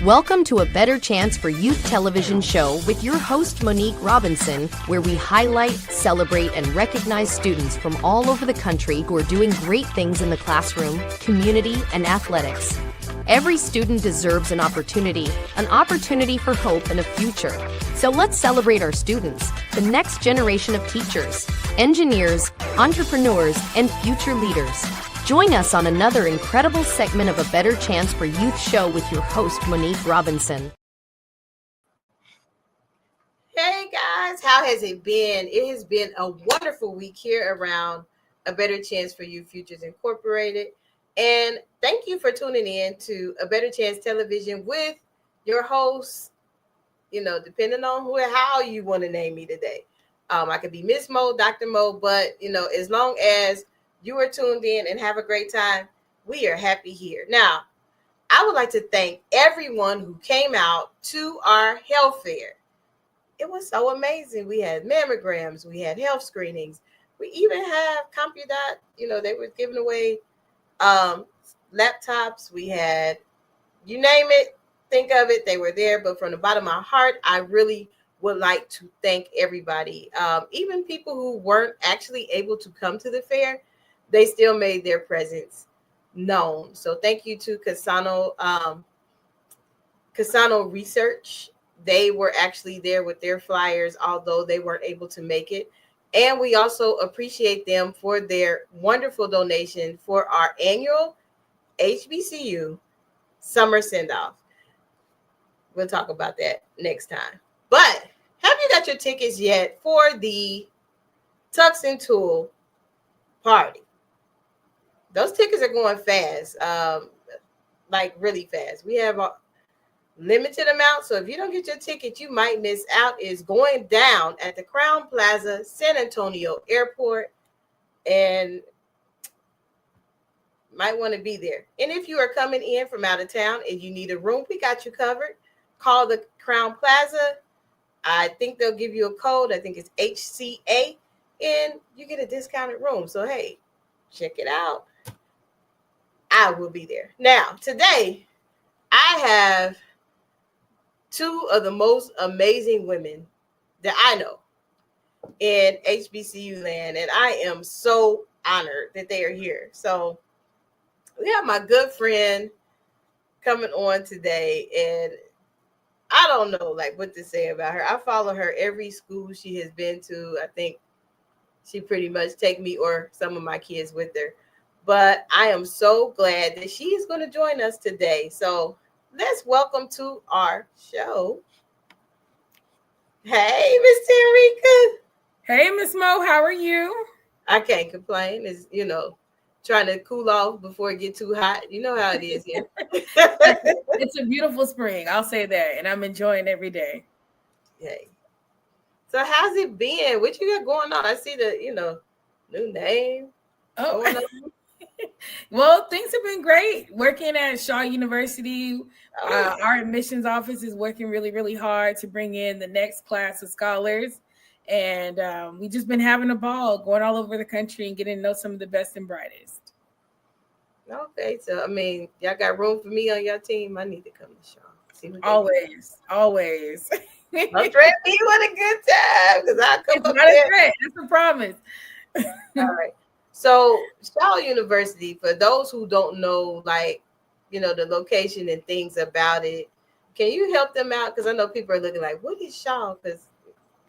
Welcome to A Better Chance for Youth television show with your host, Monique Robinson, where we highlight, celebrate, and recognize students from all over the country who are doing great things in the classroom, community, and athletics. Every student deserves an opportunity for hope and a future. So let's celebrate our students, the next generation of teachers, engineers, entrepreneurs, and future leaders. Join us on another incredible segment of A Better Chance for Youth show with your host, Monique Robinson. Hey guys, how has it been? It has been a wonderful week here around A Better Chance for You Futures Incorporated. And thank you for tuning in to A Better Chance Television with your host, depending on how you want to name me today. I could be Miss Mo, Dr. Mo, but, as long as you are tuned in and have a great time, we are happy here. Now, I would like to thank everyone who came out to our health fair. It was so amazing. We had mammograms, we had health screenings, we even have CompuDot. They were giving away laptops. We had, you name it, think of it, they were there. But from the bottom of my heart, I really would like to thank everybody, even people who weren't actually able to come to the fair. They still made their presence known. So thank you to Casano Research. They were actually there with their flyers, although they weren't able to make it. And we also appreciate them for their wonderful donation for our annual HBCU summer send-off. We'll talk about that next time. But have you got your tickets yet for the Tux and Tool party? Those tickets are going fast, like really fast. We have a limited amount, so if you don't get your ticket, you might miss out. It's going down at the Crown Plaza, San Antonio Airport, and might want to be there. And if you are coming in from out of town and you need a room, we got you covered. Call the Crown Plaza. I think they'll give you a code. I think it's HCA, and you get a discounted room. So, hey, check it out. I will be there. Now, today, I have two of the most amazing women that I know in HBCU land, and I am so honored that they are here. So, we have my good friend coming on today, and I don't know what to say about her. I follow her every school she has been to. I think she pretty much take me or some of my kids with her. But I am so glad that she is going to join us today. So let's welcome to our show. Hey, Miss Tanreka. Hey, Miss Mo, how are you? I can't complain. It's, trying to cool off before it get too hot. You know how it is here. It's a beautiful spring. I'll say that. And I'm enjoying every day. Hey. So how's it been? What you got going on? I see the, new name. Oh, well, things have been great. Working at Shaw University, our admissions office is working really, really hard to bring in the next class of scholars. And we've just been having a ball, going all over the country and getting to know some of the best and brightest. Okay, so y'all got room for me on your team. I need to come to Shaw. Always. Don't threaten me with a good time, because I'll come it's up not there. A threat. It's a promise. All right. So Shaw University, for those who don't know, the location and things about it, can you help them out? Because I know people are looking like, what is Shaw? Because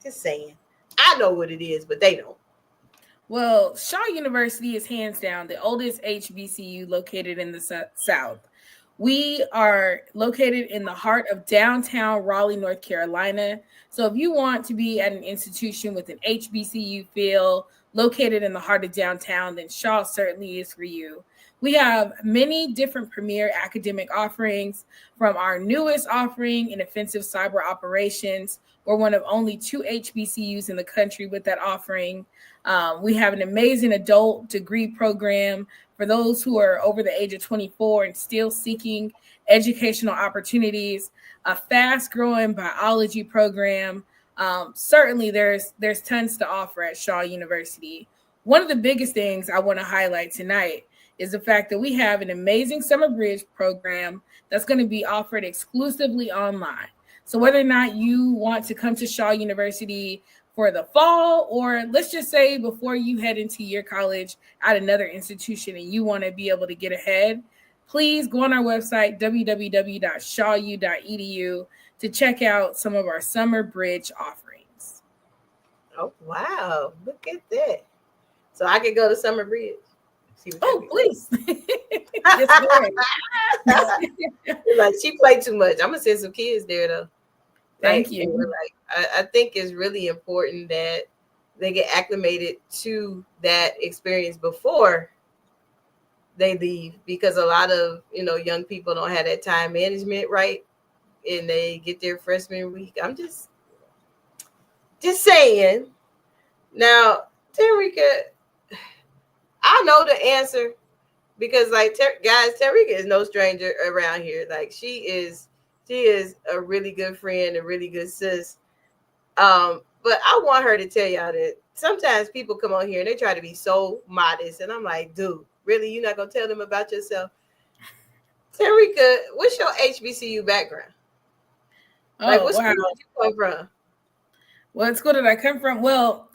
just saying, I know what it is, but they don't. Well, Shaw University is hands down the oldest HBCU located in the South. We are located in the heart of downtown Raleigh, North Carolina. So if you want to be at an institution with an HBCU feel located in the heart of downtown, then Shaw certainly is for you. We have many different premier academic offerings, from our newest offering in offensive cyber operations. We're one of only 2 HBCUs in the country with that offering. We have an amazing adult degree program for those who are over the age of 24 and still seeking educational opportunities, a fast-growing biology program. Certainly, there's tons to offer at Shaw University. One of the biggest things I want to highlight tonight is the fact that we have an amazing summer bridge program that's going to be offered exclusively online. So whether or not you want to come to Shaw University for the fall, or let's just say before you head into your college at another institution and you want to be able to get ahead, please go on our website, www.shawu.edu, to check out some of our summer bridge offerings. Oh, wow. Look at that. So I could go to Summer Bridge. Please. Yes, like, she played too much. I'm going to send some kids there, though. Thank you. Like, I think it's really important that they get acclimated to that experience before they leave, because a lot of, young people don't have that time management right, and they get their freshman week. I'm just saying. Now, Tanreka, I know the answer, because guys, Tanreka is no stranger around here. Like, she is a really good friend, a really good sis. But I want her to tell y'all that sometimes people come on here and they try to be so modest, and I'm like, dude, really, you're not gonna tell them about yourself? Tanreka, what's your HBCU background? What school did you come from? What school did I come from? Well,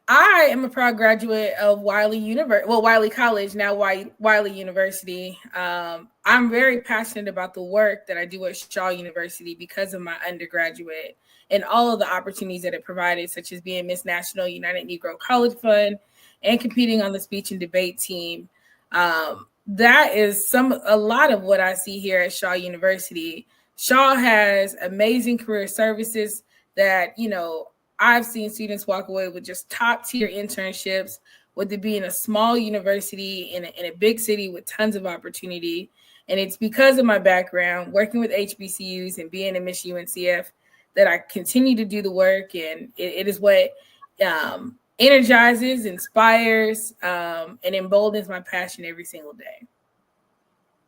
I am a proud graduate of Wiley University, Wiley College, now Wiley University. I'm very passionate about the work that I do at Shaw University because of my undergraduate and all of the opportunities that it provided, such as being Miss National United Negro College Fund and competing on the speech and debate team. That is a lot of what I see here at Shaw University. Shaw has amazing career services that, I've seen students walk away with just top tier internships, with it being a small university in a big city with tons of opportunity. And it's because of my background working with HBCUs and being in Miss UNCF that I continue to do the work. And it is what energizes, inspires, and emboldens my passion every single day.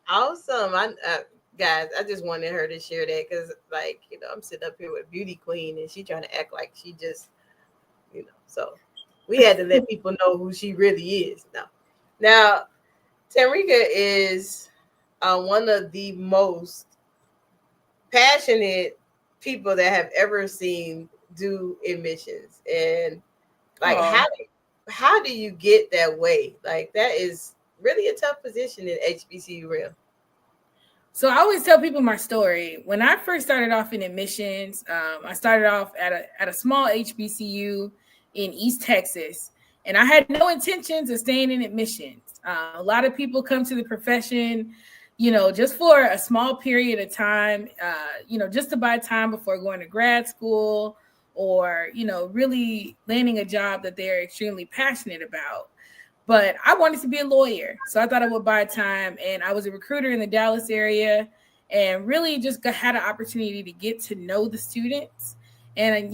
Awesome. Guys, I just wanted her to share that because, I'm sitting up here with Beauty Queen and she trying to act like she just, so we had to let people know who she really is. Now, Tanreka is one of the most passionate people that have ever seen do admissions. And how do you get that way? Like, that is really a tough position in HBCU realm. So I always tell people my story. When I first started off in admissions, I started off at a small HBCU in East Texas, and I had no intentions of staying in admissions. A lot of people come to the profession, just for a small period of time, just to buy time before going to grad school or, really landing a job that they're extremely passionate about. But I wanted to be a lawyer, so I thought I would buy time. And I was a recruiter in the Dallas area and really just had an opportunity to get to know the students. And,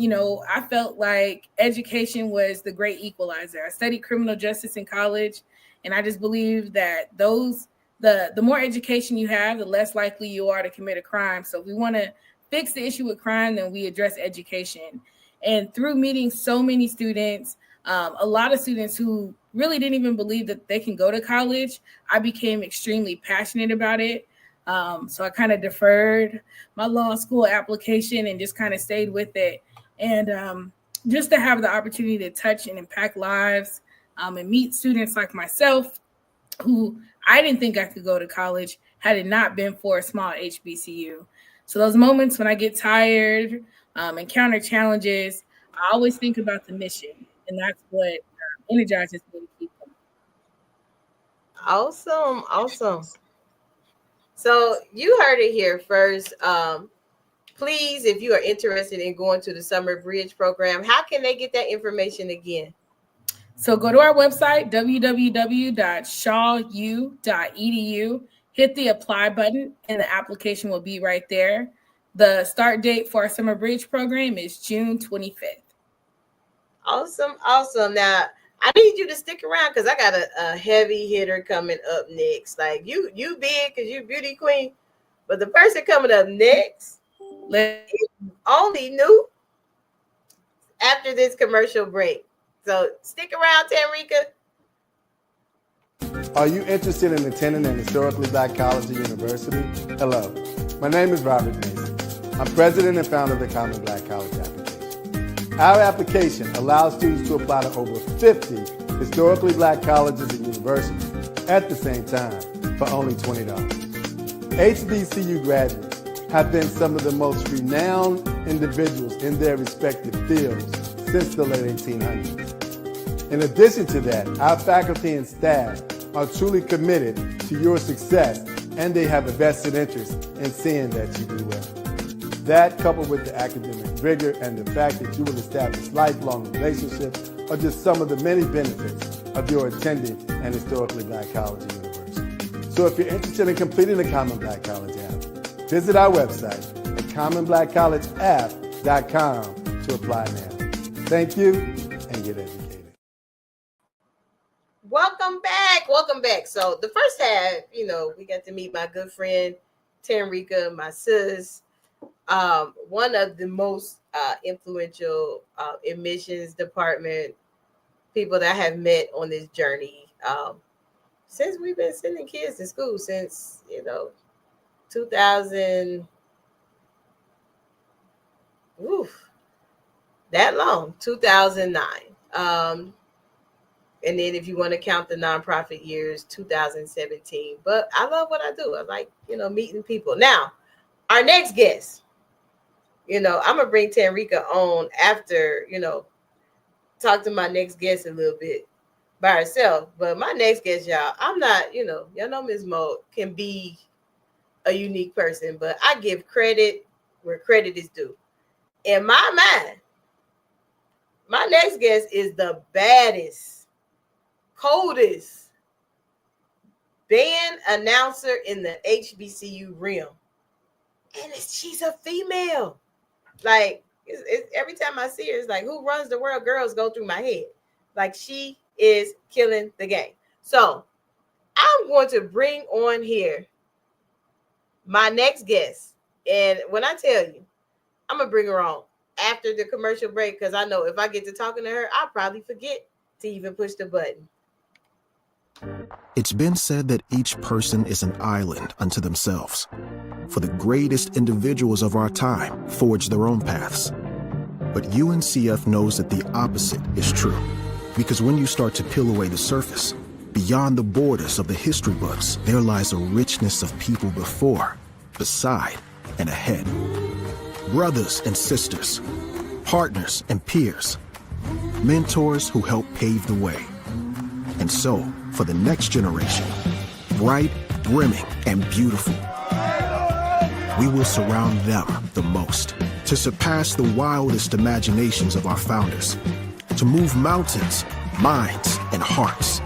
I felt like education was the great equalizer. I studied criminal justice in college, and I just believe that the more education you have, the less likely you are to commit a crime. So if we want to fix the issue with crime, then we address education. And through meeting so many students, a lot of students who really didn't even believe that they can go to college, I became extremely passionate about it. So I kind of deferred my law school application and just kind of stayed with it. And just to have the opportunity to touch and impact lives and meet students like myself, who I didn't think I could go to college had it not been for a small HBCU. So those moments when I get tired, encounter challenges, I always think about the mission. And that's what energizes me to keep going. Awesome. So you heard it here first. Please, if you are interested in going to the Summer Bridge program, how can they get that information again? So go to our website, www.shawu.edu, hit the apply button, and the application will be right there. The start date for our Summer Bridge program is June 25th. Awesome. Now, I need you to stick around because I got a heavy hitter coming up next. Like, you big because you Beauty Queen, but the person coming up next is only new after this commercial break. So stick around, Tanreka. Are you interested in attending an historically black college or university? Hello, my name is Robert Mason. I'm president and founder of the Common Black College application. Our application allows students to apply to over 50 historically black colleges and universities at the same time for only $20. HBCU graduates have been some of the most renowned individuals in their respective fields since the late 1800s. In addition to that, our faculty and staff are truly committed to your success, and they have a vested interest in seeing that you do well. That, coupled with the academic rigor and the fact that you will establish lifelong relationships, are just some of the many benefits of your attending an historically black college or university. So if you're interested in completing the Common Black College app, visit our website at commonblackcollegeapp.com to apply now. Thank you, and get educated. Welcome back. Welcome back. So the first half, we got to meet my good friend, Tanreka, my sis, one of the most influential admissions department people that I have met on this journey since we've been sending kids to school since, 2000, that long, 2009. And then if you want to count the nonprofit years, 2017. But I love what I do. I like, meeting people. Now, our next guest, I'm going to bring Tanreka on after, talk to my next guest a little bit by herself. But my next guest, y'all, I'm not, y'all know Ms. Mo can be a unique person, but I give credit where credit is due. In my mind, my next guest is the baddest, coldest band announcer in the HBCU realm, and she's a female. Like it's every time I see her, it's like, who runs the world? Girls go through my head. Like, she is killing the game. So I'm going to bring on here my next guest, and when I tell you, I'm gonna bring her on after the commercial break, because I know if I get to talking to her, I'll probably forget to even push the button. It's been said that each person is an island unto themselves. For the greatest individuals of our time forged their own paths. But UNCF knows that the opposite is true. Because when you start to peel away the surface, beyond the borders of the history books, there lies a richness of people before, beside, and ahead. Brothers and sisters, partners and peers, mentors who help pave the way. And so, for the next generation, bright, brimming, and beautiful, we will surround them the most to surpass the wildest imaginations of our founders, to move mountains, minds, and hearts,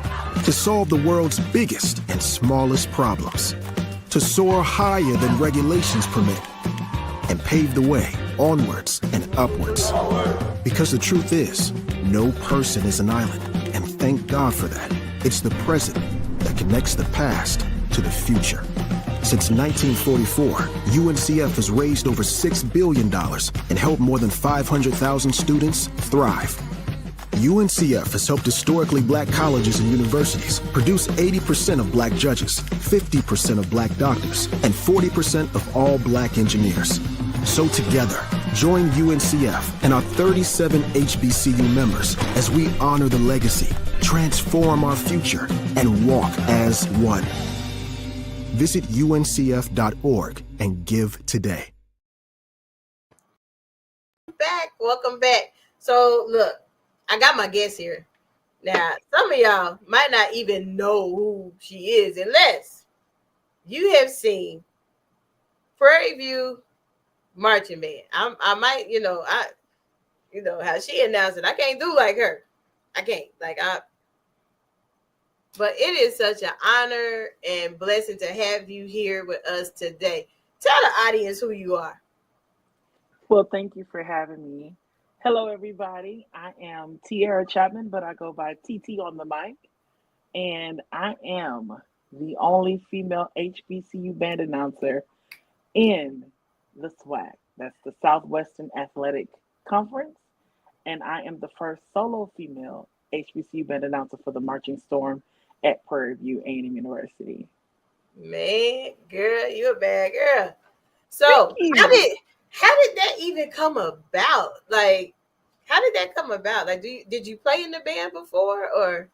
to solve the world's biggest and smallest problems, to soar higher than regulations permit, and pave the way onwards and upwards. Because the truth is, no person is an island, and thank God for that. It's the present that connects the past to the future. Since 1944, UNCF has raised over $6 billion and helped more than 500,000 students thrive. UNCF has helped historically black colleges and universities produce 80% of black judges, 50% of black doctors, and 40% of all black engineers. So together, join UNCF and our 37 HBCU members as we honor the legacy, transform our future, and walk as one. Visit uncf.org and give today. Welcome back. So look, I got my guest here. Now, some of y'all might not even know who she is unless you have seen Prairie View Marching Band. I might, how she announced it. I can't do like her. I can't. But it is such an honor and blessing to have you here with us today. Tell the audience who you are. Well, thank you for having me. Hello, everybody. I am Tierra Chapman, but I go by TT on the mic. And I am the only female HBCU band announcer in the SWAC. That's the Southwestern Athletic Conference. And I am the first solo female HBCU band announcer for the Marching Storm at Prairie View A&M University. Man, girl, you a bad girl. So how did that even come about? Like, how did that come about? Like, did you play in the band before, or?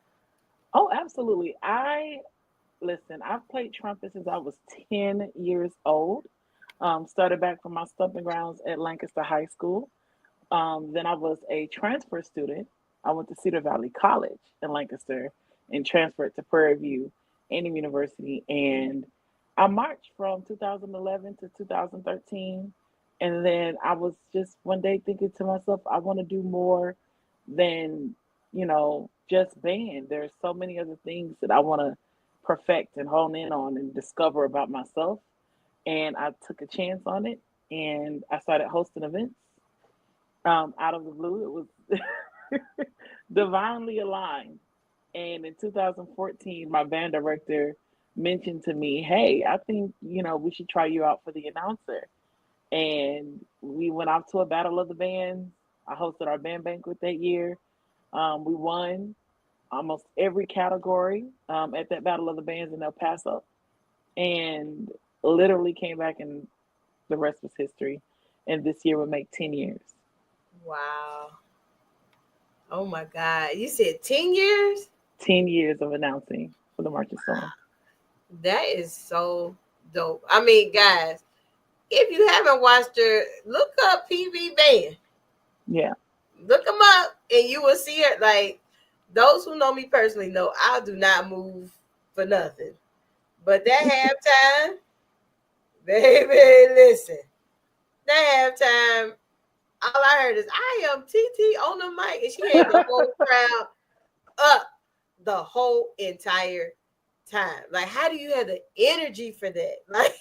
Oh, absolutely. I've played trumpet since I was 10 years old. Started back from my stomping grounds at Lancaster High School. Then I was a transfer student. I went to Cedar Valley College in Lancaster and transferred to Prairie View A&M University. And I marched from 2011 to 2013. And then I was just one day thinking to myself, I want to do more than, just band. There's so many other things that I want to perfect and hone in on and discover about myself. And I took a chance on it and I started hosting events. Out of the blue, it was divinely aligned. And in 2014, my band director mentioned to me, hey, I think, we should try you out for the announcer. And we went out to a battle of the bands. I hosted our band banquet that year. We won almost every category at that battle of the bands in El Paso. And literally came back and the rest was history. And this year will make 10 years. Wow. Oh my God. You said 10 years? 10 years of announcing for the Marching Storm. That is so dope. I mean, guys, if you haven't watched her, look up PV Band. Yeah. Look them up and you will see it. Like, those who know me personally know I do not move for nothing. But that halftime, baby, listen. That halftime, all I heard is, I am TT on the mic. And she had the whole crowd up the whole entire time. Like, how do you have the energy for that? Like,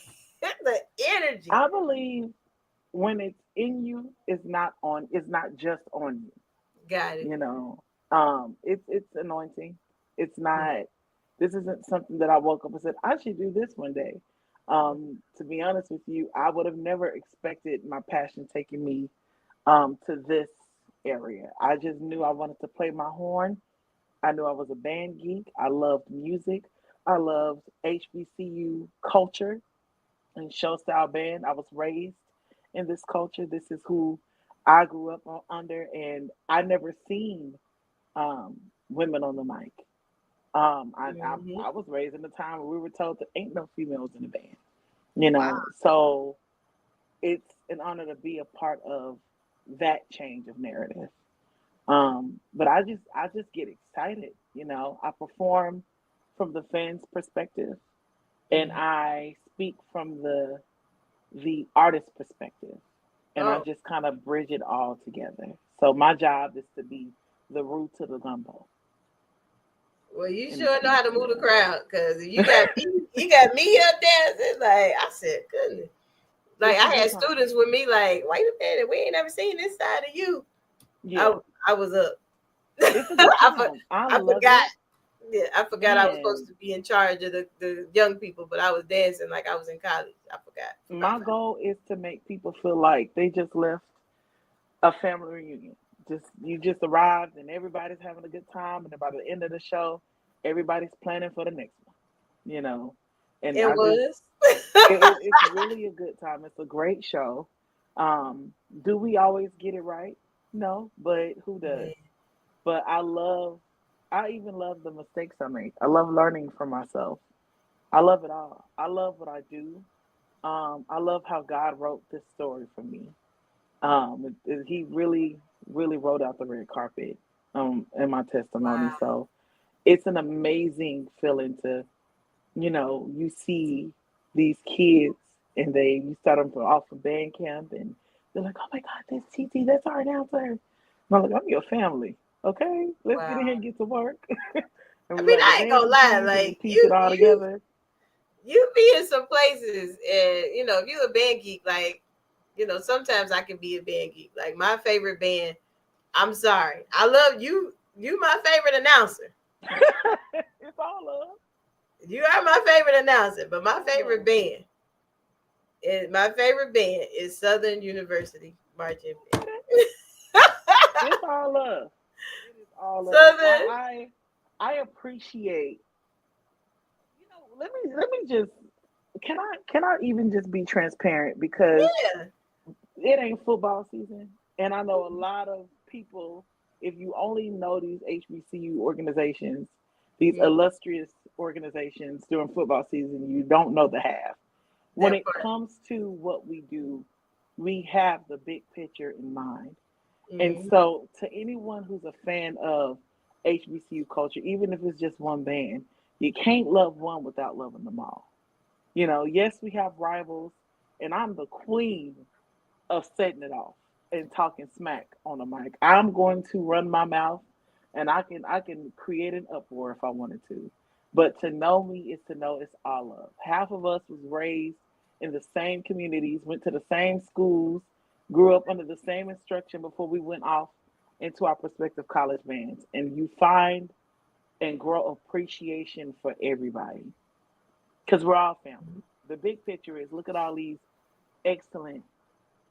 the energy. I believe when it's in you, it's not just on you. Got it. It's anointing. It's not, this isn't something that I woke up and said, I should do this one day. To be honest with you, I would have never expected my passion taking me to this area. I just knew I wanted to play my horn. I knew I was a band geek. I loved music. I loved HBCU culture and show style band. I was raised in this culture. This is who I grew up under, and I never seen women on the mic. I was raised in a time where we were told there ain't no females in the band. Wow. So it's an honor to be a part of that change of narrative. But I just get excited. I perform from the fans' perspective, and I speak from the artist perspective, and I just kind of bridge it all together. So my job is to be the root to the gumbo. Well, you sure know how to move the crowd, because you got me up dancing. Like, I said, goodness. Like, I had students with me like, wait a minute, we ain't never seen this side of you. Yeah. I was up. I forgot. Yeah, I forgot I was supposed to be in charge of the young people, but I was dancing like I was in college. I forgot. My goal is to make people feel like they just left a family reunion. You just arrived and everybody's having a good time, and by the end of the show, everybody's planning for the next one. And it's really a good time. It's a great show. Do we always get it right? No, but who does? But I even love the mistakes I make. I love learning from myself. I love it all. I love what I do. I love how God wrote this story for me. He really, really wrote out the red carpet in my testimony. Wow. So it's an amazing feeling to, you see these kids and you start them off of band camp and they're like, oh my God, that's TT, that's our announcer. And I'm like, I'm your family. Okay, let's get in here and get to work. I mean, I ain't gonna lie, like, piece it all together. You be in some places, and if you're a band geek, like, sometimes I can be a band geek. Like, my favorite band, I'm sorry, I love you. You my favorite announcer. It's all love. You are my favorite announcer, but my favorite band is Southern University Marching Band. It's all love. It is all love. I appreciate let me just can I even just be transparent, because Yeah. it ain't football season, and I know a lot of people. If you only know these HBCU organizations, these illustrious organizations during football season, you don't know the half. When That it part. comes to what we do, we have the big picture in mind. And Mhm. so, to anyone who's a fan of HBCU culture, even if it's just one band, you can't love one without loving them all. Yes, we have rivals, and I'm the queen of setting it off and talking smack on the mic. I'm going to run my mouth, and I can create an uproar if I wanted to. But to know me is to know it's all love. Half of us was raised in the same communities, went to the same schools, grew up under the same instruction before we went off into our prospective college bands. And you find and grow appreciation for everybody, because we're all family. The big picture is, look at all these excellent,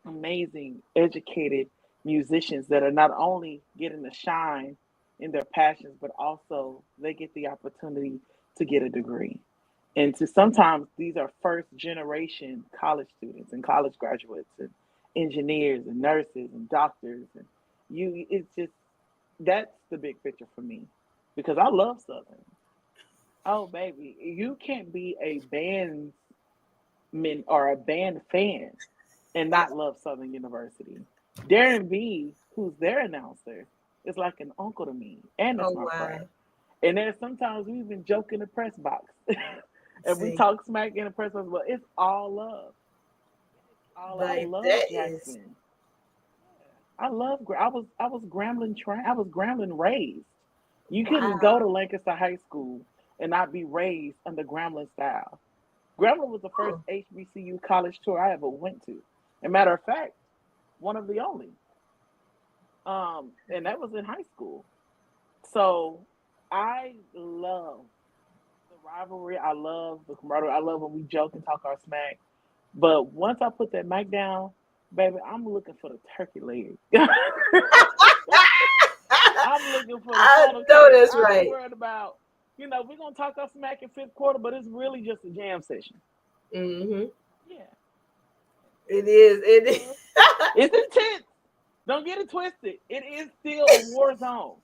amazing, educated musicians that are not only getting to shine in their passions, but also they get the opportunity to get a degree. And to sometimes these are first generation college students and college graduates and engineers and nurses and doctors. And it's just, that's the big picture for me, because I love Southern. Oh, baby, you can't be a bandman or a band fan and not love Southern University. Darren B, who's their announcer, is like an uncle to me, and Oh it's my wow. friend. And there's sometimes we even joke in the press box, and we See, talk smack in the press box, but it's all love. I like love that is Jackson. I was Grambling raised. You couldn't wow. go to Lancaster High School and not be raised under Grambling style. Grambling was the first Oh, HBCU college tour I ever went to. As a matter of fact, one of the only. And that was in high school. So I love the rivalry. I love the camaraderie. I love when we joke and talk our smack. But once I put that mic down, baby, I'm looking for the turkey leg. I'm looking for the I funnel know cake. that's I ain't right. worried about, we're gonna talk our smack in fifth quarter, but it's really just a jam session. Mm-hmm. Yeah. It is. It is. It's intense. Don't get it twisted. It is still a war zone.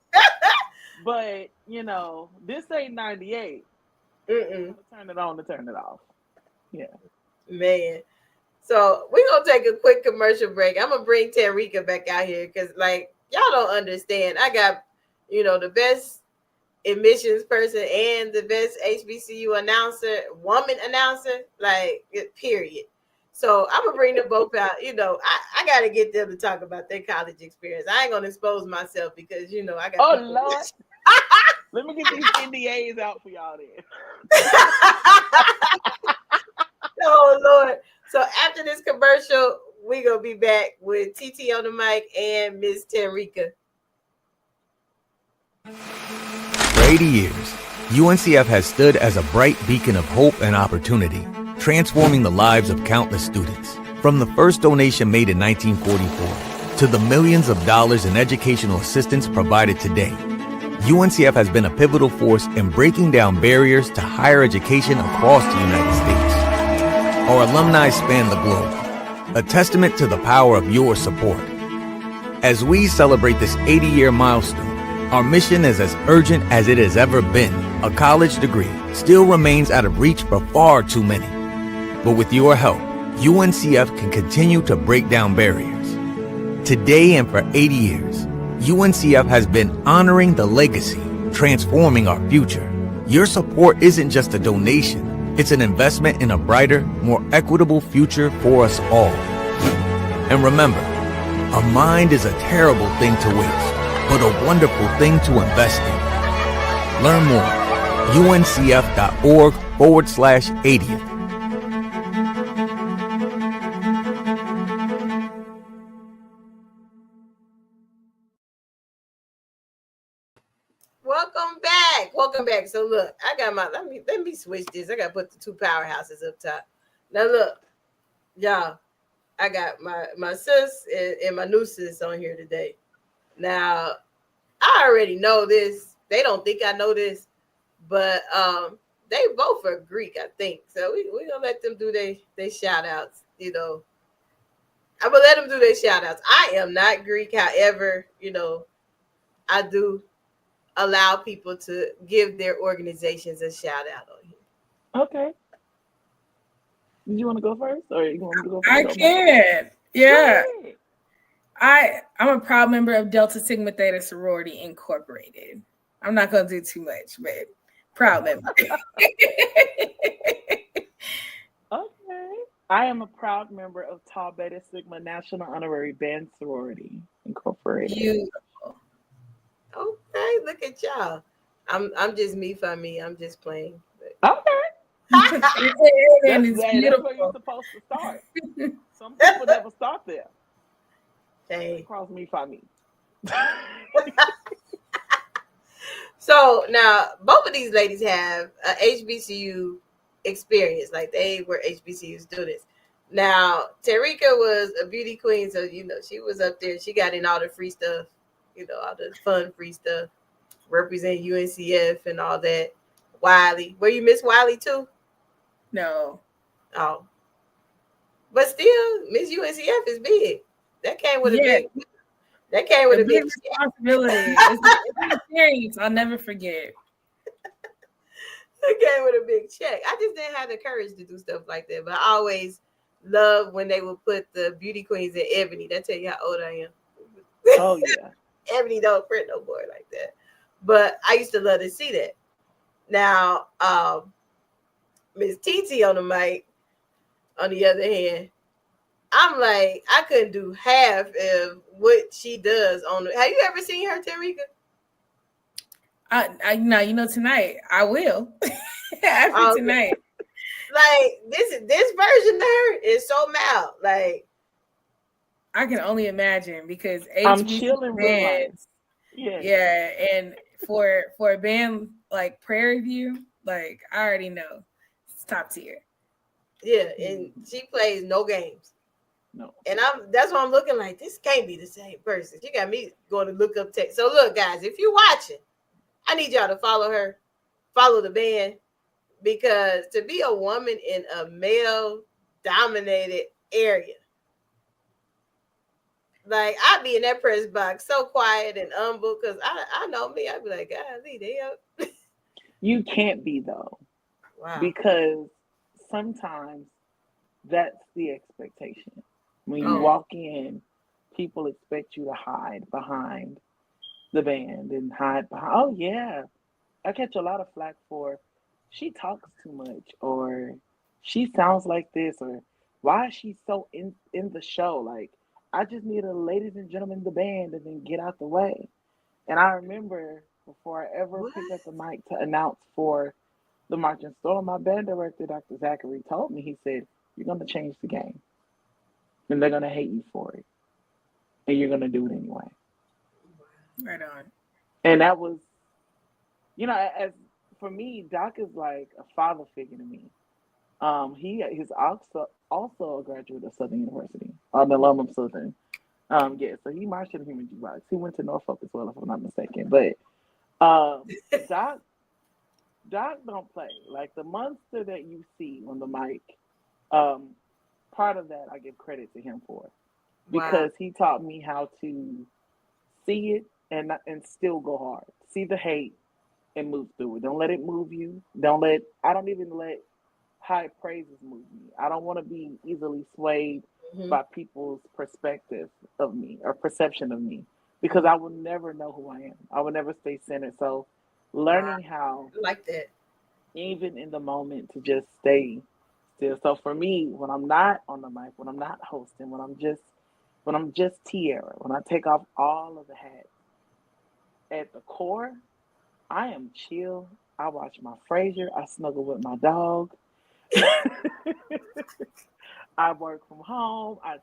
But, this ain't 98. Mm-mm. Turn it on to turn it off. Yeah. Man. So we're gonna take a quick commercial break. I'm gonna bring Tanreka back out here because like y'all don't understand. I got, the best admissions person and the best HBCU woman announcer, like period. So I'm gonna bring them both out. I gotta get them to talk about their college experience. I ain't gonna expose myself because I got Oh, people. Lord. Let me get these NDAs out for y'all then. Oh Lord. So after this commercial, we gonna be back with TT on the mic and Miss Tanreka. For 80 years, UNCF has stood as a bright beacon of hope and opportunity, transforming the lives of countless students. From the first donation made in 1944 to the millions of dollars in educational assistance provided today, UNCF has been a pivotal force in breaking down barriers to higher education across the United States. Our alumni span the globe, a testament to the power of your support. As we celebrate this 80-year milestone, our mission is as urgent as it has ever been. A college degree still remains out of reach for far too many. But with your help, UNCF can continue to break down barriers. Today and for 80 years, UNCF has been honoring the legacy, transforming our future. Your support isn't just a donation. It's an investment in a brighter, more equitable future for us all. And remember, a mind is a terrible thing to waste, but a wonderful thing to invest in. Learn more. uncf.org/80th. Welcome back. So look, I got let me switch this. I gotta put the two powerhouses up top. Now look, y'all, I got my sis and my new sis on here today. Now, I already know this. They don't think I know this, but they both are Greek, I think. So we gonna let them do they shout outs, you know. I'm gonna let them do their shout outs. I am not Greek, however, you know, I do allow people to give their organizations a shout out on here. Okay. Did you want to go first, or you want me to go first? I can. Yeah. I'm a proud member of Delta Sigma Theta Sorority Incorporated. I'm not gonna do too much, but proud member. Okay. I am a proud member of Tau Beta Sigma National Honorary Band Sorority Incorporated. Beautiful. Okay, look at y'all. I'm just me for me. I'm just playing. Okay. And it's That's beautiful. where you're supposed to start. Some people never start there. Hey. Cross me, for me. So now both of these ladies have a HBCU experience. Like they were HBCU students. Now Tanreka was a beauty queen, so you know she was up there. She got in all the free stuff, you know, all the fun free stuff. Represent UNCF and all that. Wiley, were you Miss Wiley too? No. Oh, but still, Miss UNCF is big. That came with a big. That came with a big responsibility. It's an experience I'll never forget. It came with a big check. I just didn't have the courage to do stuff like that. But I always loved when they would put the beauty queens in ebony. That tell you how old I am. Oh yeah. Ebony don't print no more like that. But I used to love to see that. Now, Miss TT on the mic, on the other hand, I'm like, I couldn't do half of what she does on the. Have you ever seen her, Tanreka? I you know, tonight I will. After tonight. Like this version of her is so mild. Like I can only imagine because I'm chilling bands. Yeah, and for a band like Prairie View, like I already know it's top tier. Yeah, and she plays no games. No. And that's why I'm looking like this can't be the same person. She got me going to look up text. So look, guys, if you're watching, I need y'all to follow her, follow the band, because to be a woman in a male-dominated area, like I'd be in that press box so quiet and humble because I know me. I'd be like, golly, they up. You can't be though. Wow. Because sometimes that's the expectation. When you walk in, people expect you to hide behind the band and hide behind. Oh yeah, I catch a lot of flack for she talks too much, or she sounds like this, or why is she so in the show? Like I just need a ladies and gentlemen the band and then get out the way. And I remember before I ever picked up the mic to announce for the marching storm, my band director, Dr. Zachary, told me, he said, "You're going to change the game. And they're going to hate you for it. And you're going to do it anyway." Right on. And that was, you know, as for me, Doc is like a father figure to me. He's also a graduate of Southern University, an alum of Southern. So he marched in the Human G-Box. He went to Norfolk as well, if I'm not mistaken. But Doc don't play. Like the monster that you see on the mic, part of that I give credit to him for, because he taught me how to see it and still go hard. See the hate and move through it. Don't let it move you. I don't even let high praises move me. I don't want to be easily swayed by people's perspective of me or perception of me, because I will never know who I am. I will never stay centered. So learning how, like that, even in the moment, to just stay still. So for me, when I'm not on the mic, when I'm not hosting, when I'm just Tierra, when I take off all of the hats, at the core, I am chill. I watch my Frasier. I snuggle with my dog. I work from home. I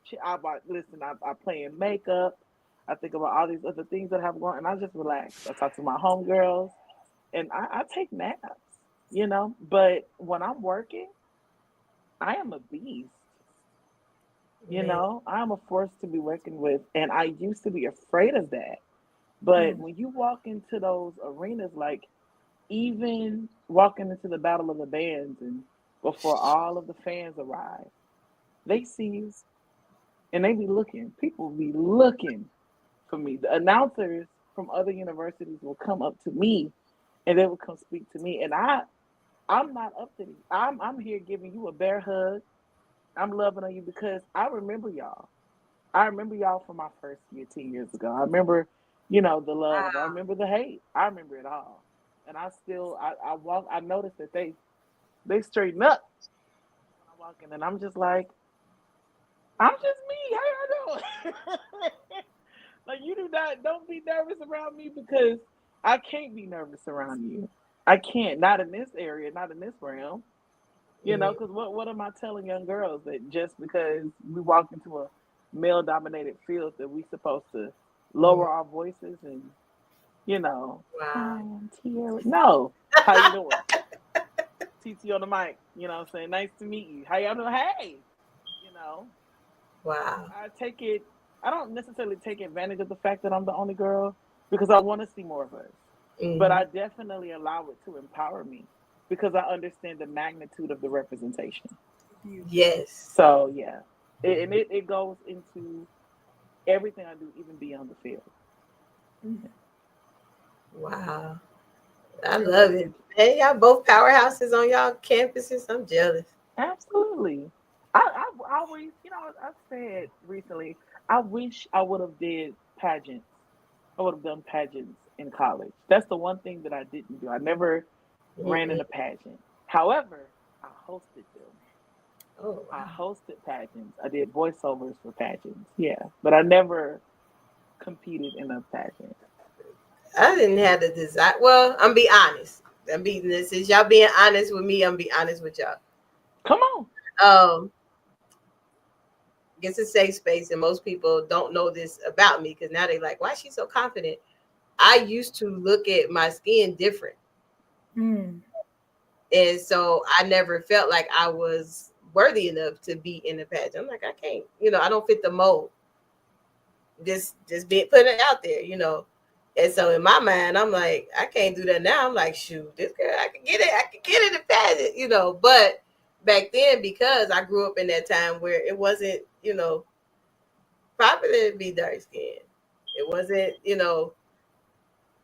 play in makeup. I think about all these other things that I have going, and I just relax. I talk to my homegirls, and I take naps, you know. But when I'm working, I am a beast. You know, I'm a force to be working with, and I used to be afraid of that. But when you walk into those arenas, like even walking into the Battle of the Bands and before all of the fans arrive, they see us and they be looking. People be looking for me. The announcers from other universities will come up to me and they will come speak to me. And I'm not up to these. I'm here giving you a bear hug. I'm loving on you because I remember y'all. I remember y'all from my first year 10 years ago. I remember, the love. I remember the hate. I remember it all. And I noticed that they straighten up when I walk in, and I'm just like, I'm just me. How y'all doing? Like, don't be nervous around me because I can't be nervous around you. I can't, not in this area, not in this realm. Because what am I telling young girls that just because we walk into a male-dominated field that we supposed to lower our voices and, Wow. Hi, I'm Tierra. No. How you doing? TT on the mic. You know what I'm saying? Nice to meet you. How y'all doing? Hey. Wow. I don't necessarily take advantage of the fact that I'm the only girl because I want to see more of us. Mm-hmm. But I definitely allow it to empower me because I understand the magnitude of the representation. Yes. So, yeah. It goes into everything I do, even beyond the field. Mm-hmm. Wow. I love it. Hey, y'all both powerhouses on y'all campuses. I'm jealous. Absolutely. I always, I said recently, I wish I would have did pageants. I would have done pageants in college. That's the one thing that I didn't do. I never ran in a pageant. However, I hosted them. Oh, wow. I hosted pageants. I did voiceovers for pageants. Yeah, but I never competed in a pageant. I didn't have the desire. Well, I'm be honest. Since y'all being honest with me, I'm be honest with y'all. Come on. It's a safe space, and most people don't know this about me because now they're like, "Why is she so confident?" I used to look at my skin different, and so I never felt like I was worthy enough to be in the pageant. I'm like, I can't, I don't fit the mold. Just being putting it out there, And so in my mind, I'm like, I can't do that now. I'm like, shoot, this girl, I can get it in pageant, But back then, because I grew up in that time where it wasn't, popular to be dark skinned. It wasn't,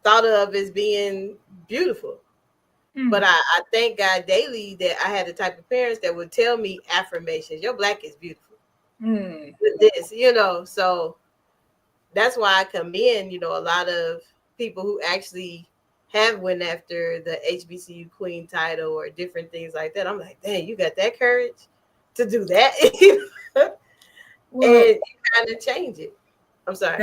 thought of as being beautiful. But I thank God daily that I had the type of parents that would tell me affirmations. Your black is beautiful. With this, so that's why I commend, a lot of people who actually have went after the HBCU queen title or different things like that. I'm like, dang, you got that courage to do that. Well, and you kind of change it. I'm sorry.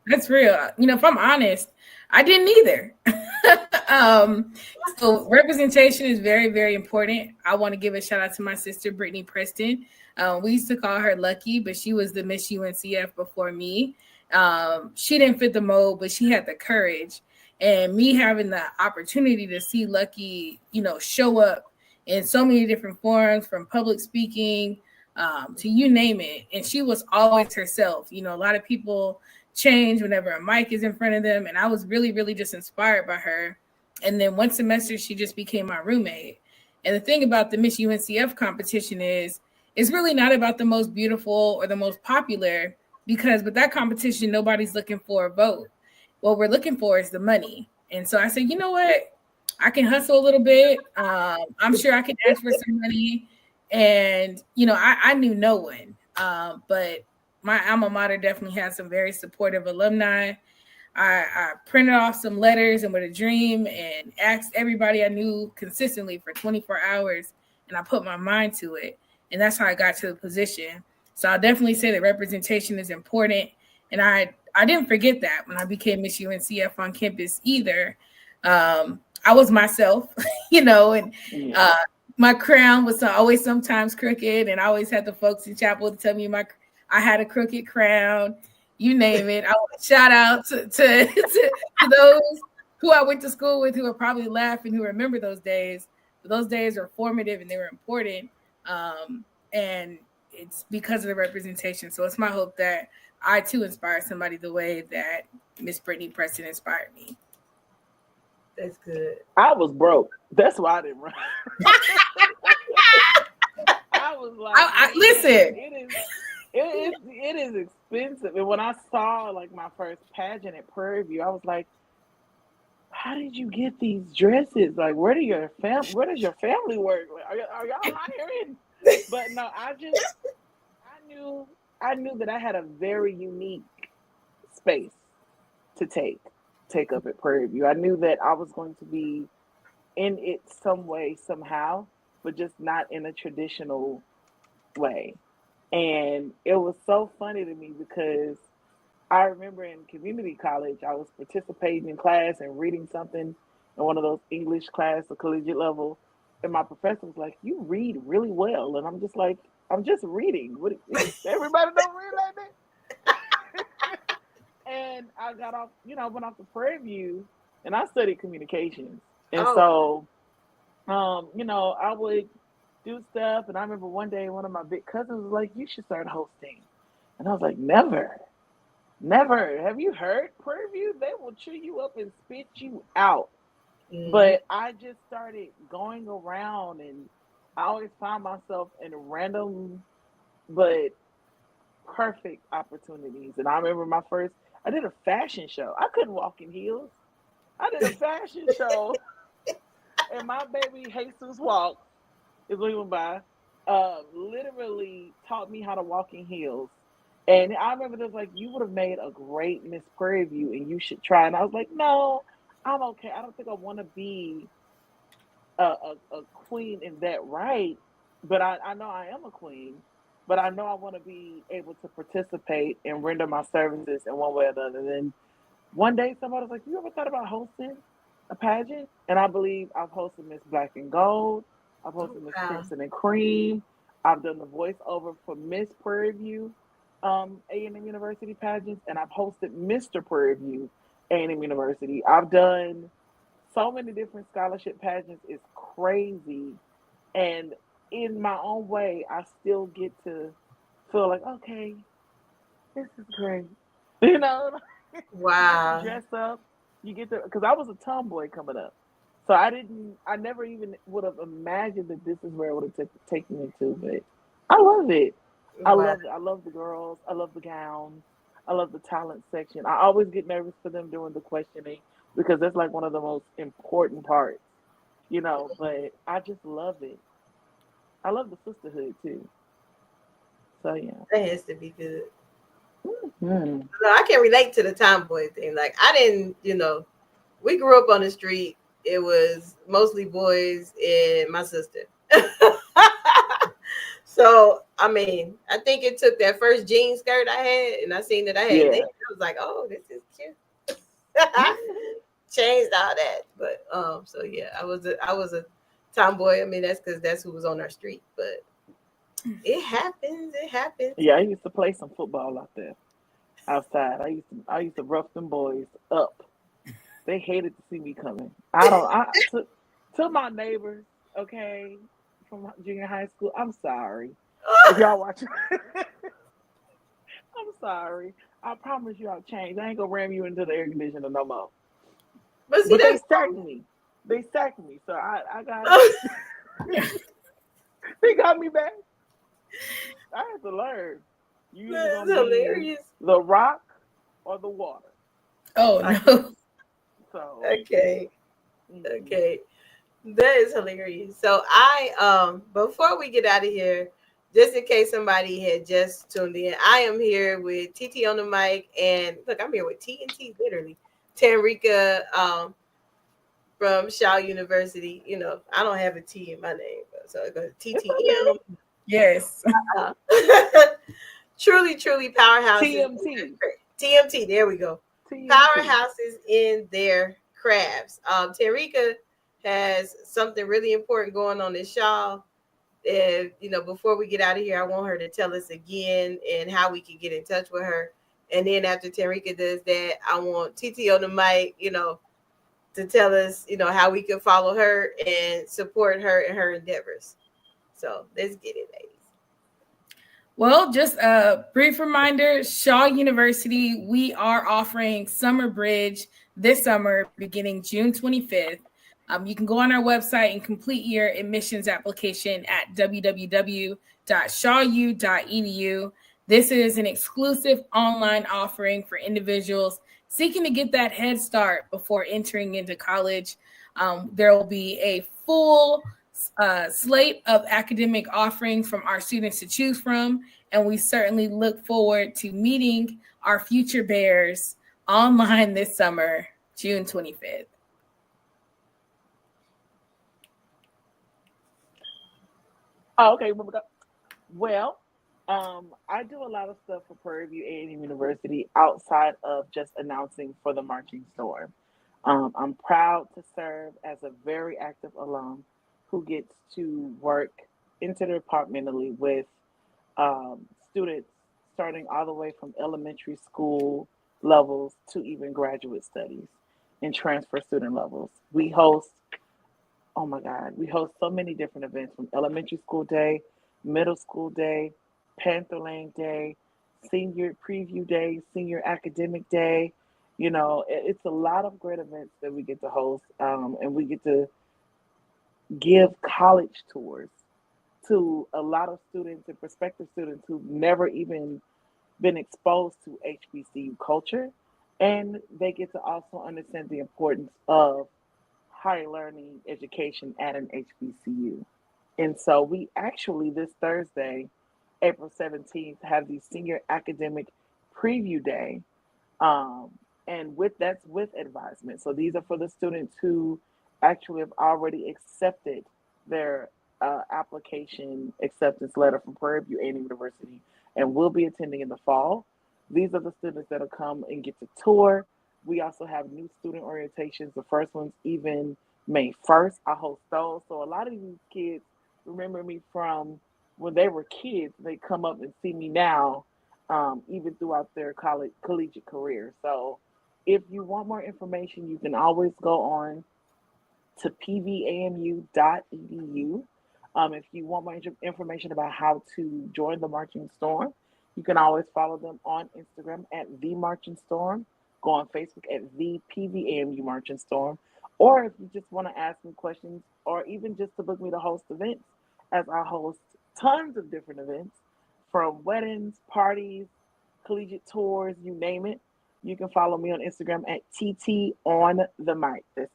That's real. If I'm honest, I didn't either. So representation is very, very important. I want to give a shout out to my sister, Brittany Preston. We used to call her Lucky, but she was the Miss UNCF before me. She didn't fit the mold, but she had the courage. And me having the opportunity to see Lucky, show up in so many different forms, from public speaking to you name it. And she was always herself. A lot of people change whenever a mic is in front of them. And I was really, really just inspired by her. And then one semester, she just became my roommate. And the thing about the Miss UNCF competition is, it's really not about the most beautiful or the most popular, because with that competition, nobody's looking for a vote. What we're looking for is the money. And so I said, you know what? I can hustle a little bit. I'm sure I can ask for some money. And, I knew no one. But my alma mater definitely has some very supportive alumni. I printed off some letters and with a dream and asked everybody I knew consistently for 24 hours. And I put my mind to it. And that's how I got to the position. So I'll definitely say that representation is important. And I didn't forget that when I became Miss UNCF on campus either. I was myself, and my crown was always sometimes crooked. And I always had the folks in chapel to tell me I had a crooked crown. You name it. I want to shout out to those who I went to school with who are probably laughing, who remember those days. But those days were formative and they were important. And it's because of the representation. So it's my hope that I too inspire somebody the way that Miss Brittany Preston inspired me. That's good. I was broke. That's why I didn't run. I was like, listen. It is expensive. And when I saw like my first pageant at Prairie View, I was like, how did you get these dresses? Like, where does your family work? Like, are y'all hiring? But no, I knew that I had a very unique space to take up at Prairie View. I knew that I was going to be in it some way, somehow, but just not in a traditional way. And it was so funny to me because I remember in community college, I was participating in class and reading something in one of those English class, the collegiate level. And my professor was like, "You read really well." And I'm just like, "I'm just reading. What, everybody don't read like that?" And I got off, went off to Prairie View and I studied communications. And so, I would do stuff. And I remember one day, one of my big cousins was like, "You should start hosting." And I was like, Never. Have you heard Prairie View? They will chew you up and spit you out. Mm-hmm. But I just started going around and I always found myself in random but perfect opportunities. And I remember I did a fashion show. I couldn't walk in heels. I did a fashion show and my baby Jesus Walk is what he went by, literally taught me how to walk in heels. And I remember there's like, "You would have made a great Miss Prairie View and you should try." And I was like, "No, I'm okay. I don't think I want to be a queen in that right. But I know I am a queen, but I know I want to be able to participate and render my services in one way or the other." And then one day somebody was like, "You ever thought about hosting a pageant?" And I believe I've hosted Miss Black and Gold. I've hosted Miss Crimson and Cream. I've done the voiceover for Miss Prairie View A&M University pageants, and I've hosted Mr. Prairie View A&M University. I've done so many different scholarship pageants. It's crazy. And in my own way, I still get to feel like, okay, this is great. Wow. Dress up. You get to, because I was a tomboy coming up. So I never even would have imagined that this is where it would have taken me to, but I love it. I love it. I love the girls. I love the gowns. I love the talent section. I always get nervous for them doing the questioning because that's like one of the most important parts, but I just love it. I love the sisterhood too. So yeah. That has to be good. Mm-hmm. No, I can relate to the tomboy thing. Like I didn't, we grew up on the street. It was mostly boys and my sister. So, I mean, I think it took that first jean skirt I had, and I seen that I had it. I was like, "Oh, this is cute." Changed all that, but so yeah, I was a tomboy. I mean, that's because that's who was on our street, but it happens. It happens. Yeah, I used to play some football out there, outside. I used to rough them boys up. They hated to see me coming. To my neighbors, okay, from junior high school, I'm sorry. If y'all watching, I'm sorry. I promise you I'll change. I ain't gonna ram you into the air conditioner no more. But they sacked me. They sacked me. So I got they got me back. I had to learn. You either gonna hilarious. The rock or the water. Oh no. So okay. Okay. That is hilarious. So I before we get out of here, just in case somebody had just tuned in, I am here with TT on the mic, and look, I'm here with TNT, literally. Tanreka from Shaw University. I don't have a T in my name, so it goes TTM. Yes. Truly powerhouse. TMT. There we go. TMT. Powerhouses in their crafts. Tanreka has something really important going on in Shaw. And, before we get out of here, I want her to tell us again and how we can get in touch with her. And then after Tanreka does that, I want TT on the mic, to tell us, how we can follow her and support her in her endeavors. So let's get it, ladies. Well, just a brief reminder, Shaw University, we are offering Summer Bridge this summer, beginning June 25th. You can go on our website and complete your admissions application at www.shawu.edu. This is an exclusive online offering for individuals seeking to get that head start before entering into college. There will be a full slate of academic offerings from our students to choose from, and we certainly look forward to meeting our future bears online this summer, June 25th. Oh, okay. Well, I do a lot of stuff for Prairie View A&M University outside of just announcing for the Marching Storm. I'm proud to serve as a very active alum who gets to work interdepartmentally with students starting all the way from elementary school levels to even graduate studies and transfer student levels. We host so many different events, from elementary school day, middle school day, Panther Lane Day, senior preview day, senior academic day. You know, it's a lot of great events that we get to host, and we get to give college tours to a lot of students and prospective students who've never even been exposed to HBCU culture, and they get to also understand the importance of higher learning education at an HBCU. And so we actually, this Thursday, April 17th, have the senior academic preview day. And that's with advisement. So these are for the students who actually have already accepted their application acceptance letter from Prairie View A&M University and will be attending in the fall. These are the students that'll come and get to tour. We also have new student orientations. The first one's even May 1st. I host those. So a lot of these kids remember me from when they were kids. They come up and see me now, even throughout their collegiate career. So if you want more information, you can always go on to pvamu.edu. If you want more information about how to join the Marching Storm, you can always follow them on Instagram at The Marching Storm. Go on Facebook at The PVAMU Marching Storm. Or if you just want to ask me questions, or even just to book me to host events, as I host tons of different events, from weddings, parties, collegiate tours, you name it. You can follow me on Instagram at TT on the mic. That's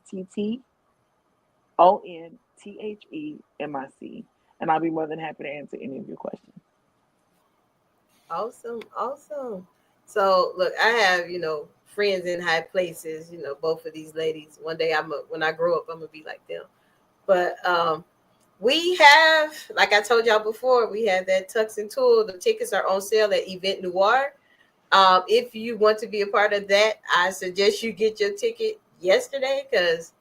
TTONTHEMIC. And I'll be more than happy to answer any of your questions. Awesome. So look, I have, friends in high places, both of these ladies. One day when I grow up, I'm gonna be like them. But we have, like I told y'all before, we have that Tux and Tool. The tickets are on sale at Event Noir. If you want to be a part of that, I suggest you get your ticket yesterday because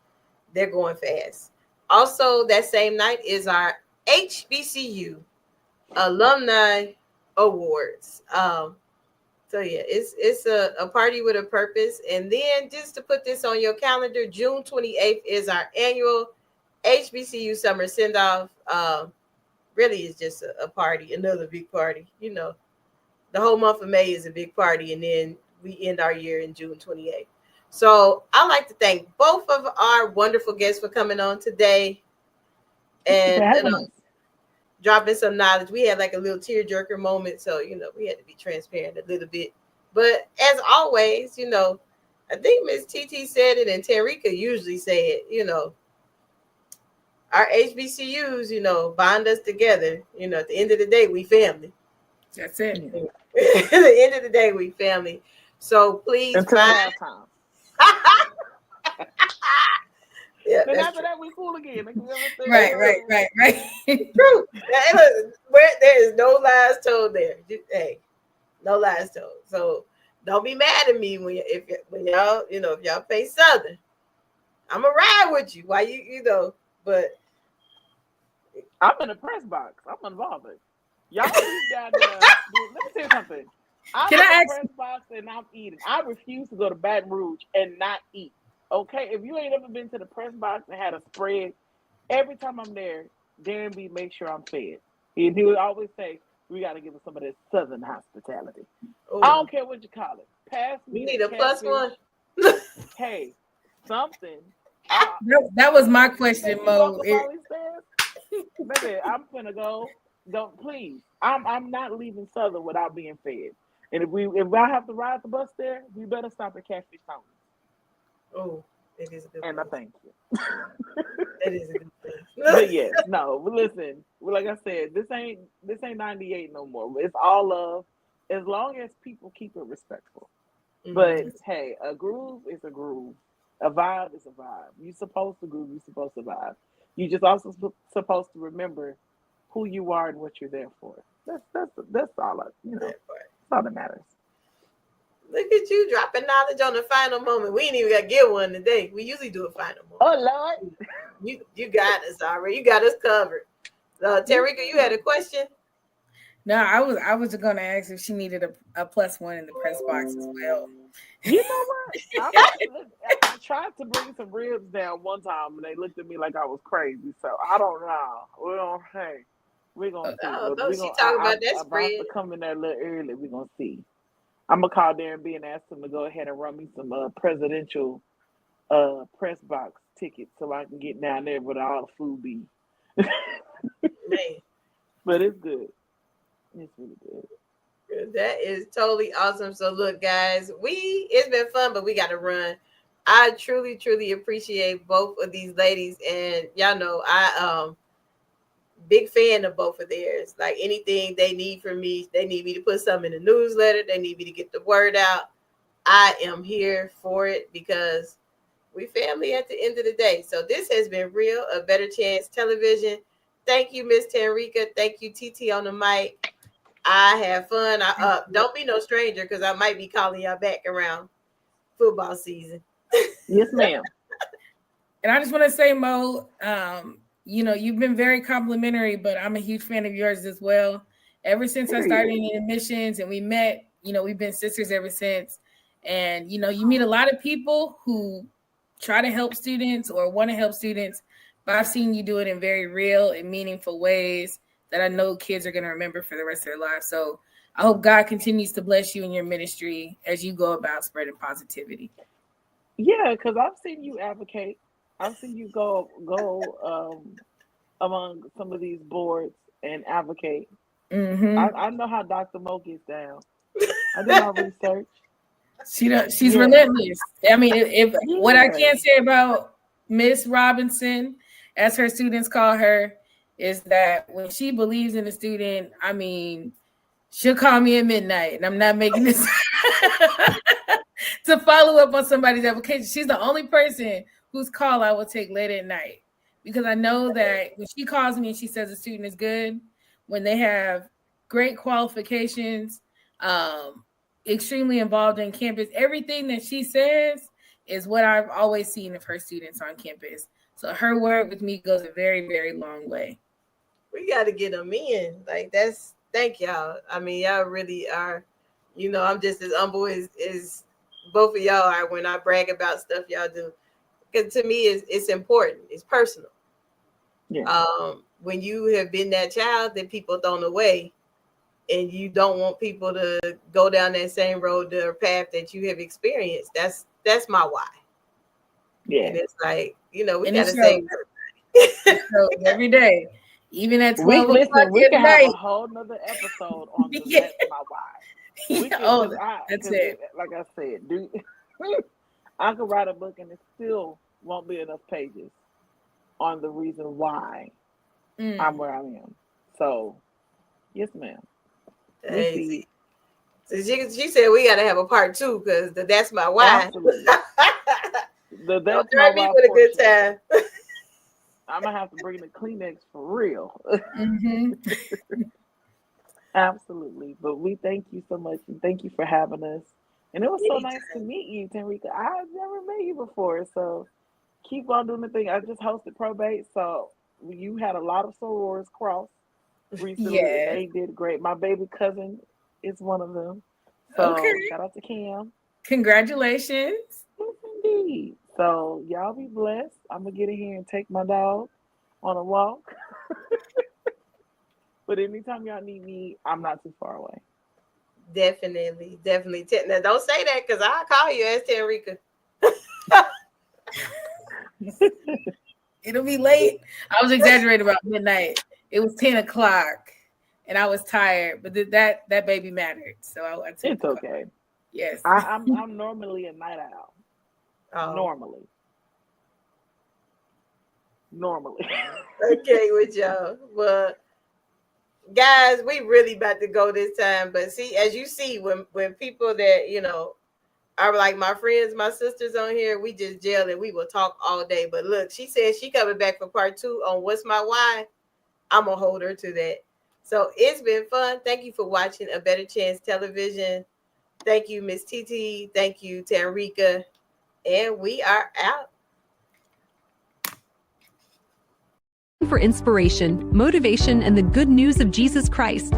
they're going fast. Also, that same night is our HBCU Alumni Awards. So yeah, it's a party with a purpose. And then just to put this on your calendar, June 28th is our annual HBCU summer send-off. Really is just a party, another big party. The whole month of May is a big party, and then we end our year in June 28th. So I'd like to thank both of our wonderful guests for coming on today and dropping some knowledge. We had like a little tearjerker moment, so we had to be transparent a little bit. But as always, I think Miss TT said it, and Tanreka usually say it. Our HBCUs, bind us together. At the end of the day, we family. That's it. At the end of the day, we family. So please find time. Yeah, then after that, we cool again. Right. True. There is no lies told there. Hey, no lies told. So don't be mad at me when y'all, if y'all pay Southern, I'm gonna ride with you. Why but I'm in the press box. I'm involved. Y'all leave down there. Let me tell you something. I'm in the press box and I'm eating. I refuse to go to Baton Rouge and not eat. Okay, if you ain't ever been to the press box and had a spread, every time I'm there, Darren B make sure I'm fed. And he would always say, "We got to give us some of this Southern hospitality." Ooh. I don't care what you call it. Pass me. We need a plus one. hey, something. That was my question, Mo. Baby, I'm gonna go. Don't please. I'm not leaving Southern without being fed. And if I have to ride the bus there, we better stop at Catfish Tony. Oh, it is a good. And place. I thank you. It is a good thing. But yes, no. But listen, like I said, this ain't 98 no more. It's all love, as long as people keep it respectful. Mm-hmm. But hey, a groove is a groove. A vibe is a vibe. You're supposed to groove. You're supposed to vibe. You just also supposed to remember who you are and what you're there for. That's all. That's all that matters. Look at you dropping knowledge on the final moment. We ain't even got to give one today. We usually do a final moment. Oh Lord, you got us already. You got us covered. Tanreka, you had a question? No, I was going to ask if she needed a +1 in the press box as well. You know what? I tried to bring some ribs down one time, and they looked at me like I was crazy. So I don't know. We're gonna see. She talking about that spread. I have to come in there a little early. We're gonna see. I'm gonna call Darren B and ask him to go ahead and run me some presidential press box tickets so I can get down there where all the food be. Man. But it's good. It's really good. That is totally awesome. So look, guys, it's been fun, but we got to run. I truly, truly appreciate both of these ladies, and y'all know I big fan of both of theirs. Like anything they need from me, they need me to put something in the newsletter, they need me to get the word out. I am here for it because we family at the end of the day. So this has been real, A Better Chance Television. Thank you, Miss Tanreka. Thank you, TT on the mic. I have fun. Don't be no stranger because I might be calling y'all back around football season. Yes, ma'am. And I just want to say, Mo, you've been very complimentary, but I'm a huge fan of yours as well. Ever since I started in admissions and we met, we've been sisters ever since. And, you meet a lot of people who try to help students or want to help students, but I've seen you do it in very real and meaningful ways that I know kids are going to remember for the rest of their lives. So I hope God continues to bless you in your ministry as you go about spreading positivity. Yeah, because I've seen you advocate. I've seen you go among some of these boards and advocate. Mm-hmm. I know how Dr. Mo gets down. I did my research. She's relentless. I mean, what I can say about Miss Robinson, as her students call her, is that when she believes in a student, I mean, she'll call me at midnight, and I'm not making this to follow up on somebody's application. She's the only person whose call I will take late at night, because I know that when she calls me and she says a student is good, when they have great qualifications, extremely involved in campus, everything that she says is what I've always seen of her students on campus. So her word with me goes a very, very long way. We got to get them in. Thank y'all. I mean, y'all really are, I'm just as humble as both of y'all are when I brag about stuff y'all do. Because to me, it's important. It's personal. Yeah. When you have been that child that people thrown away, and you don't want people to go down that same road or path that you have experienced, that's my why. Yeah. And it's like, we got to say every day. Even at 12 we can night. have a whole nother episode on the That's My Why. That's it. Like I said, I could write a book and it still won't be enough pages on the reason why I'm where I am. So, yes, ma'am. Hey, so she said we got to have a part 2 because That's My Why. Absolutely. Don't throw me with a good time. I'm going to have to bring the Kleenex for real. Mm-hmm. Absolutely. But we thank you so much. And thank you for having us. And it was so nice to meet you, Tanreka. I've never met you before. So keep on doing the thing. I just hosted probate. So you had a lot of sorors cross recently. Yeah. They did great. My baby cousin is one of them. So shout out to Cam. Congratulations. Yes, indeed. So y'all be blessed. I'm gonna get in here and take my dog on a walk. But anytime y'all need me, I'm not too far away. Definitely. Now don't say that because I'll call you as Tanreka. It'll be late. I was exaggerating about midnight. It was 10 o'clock, and I was tired, but that baby mattered. So I took It's okay. Yes. I'm normally a night owl. Oh. Normally. Okay with y'all. Well, guys, we really about to go this time. But see, as you see, when people that, you know, are like my friends, my sisters on here, we just gel and we will talk all day. But look, she said she coming back for part 2 on What's My Why. I'm going to hold her to that. So it's been fun. Thank you for watching A Better Chance Television. Thank you, Miss TT. Thank you, Tanreka. And we are out. For inspiration, motivation, and the good news of Jesus Christ,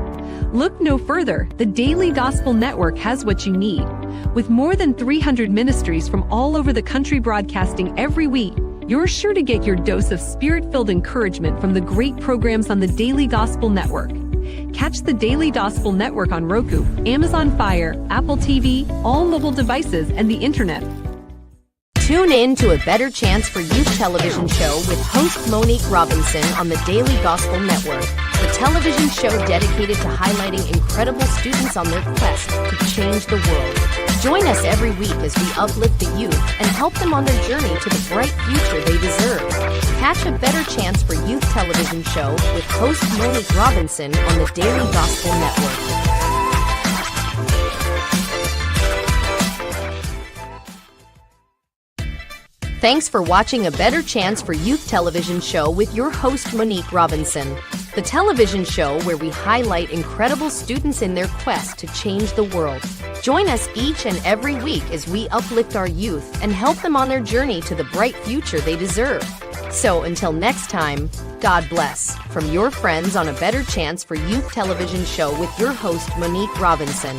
look no further. The Daily Gospel Network has what you need. With more than 300 ministries from all over the country broadcasting every week, you're sure to get your dose of spirit-filled encouragement from the great programs on the Daily Gospel Network. Catch the Daily Gospel Network on Roku, Amazon Fire, Apple TV, all mobile devices, and the internet. Tune in to A Better Chance for Youth television show with host Monique Robinson on the Daily Gospel Network, the television show dedicated to highlighting incredible students on their quest to change the world. Join us every week as we uplift the youth and help them on their journey to the bright future they deserve. Catch A Better Chance for Youth television show with host Monique Robinson on the Daily Gospel Network. Thanks for watching A Better Chance for Youth television show with your host Monique Robinson, the television show where we highlight incredible students in their quest to change the world. Join us each and every week as we uplift our youth and help them on their journey to the bright future they deserve. So until next time, God bless. From your friends on A Better Chance for Youth television show with your host Monique Robinson.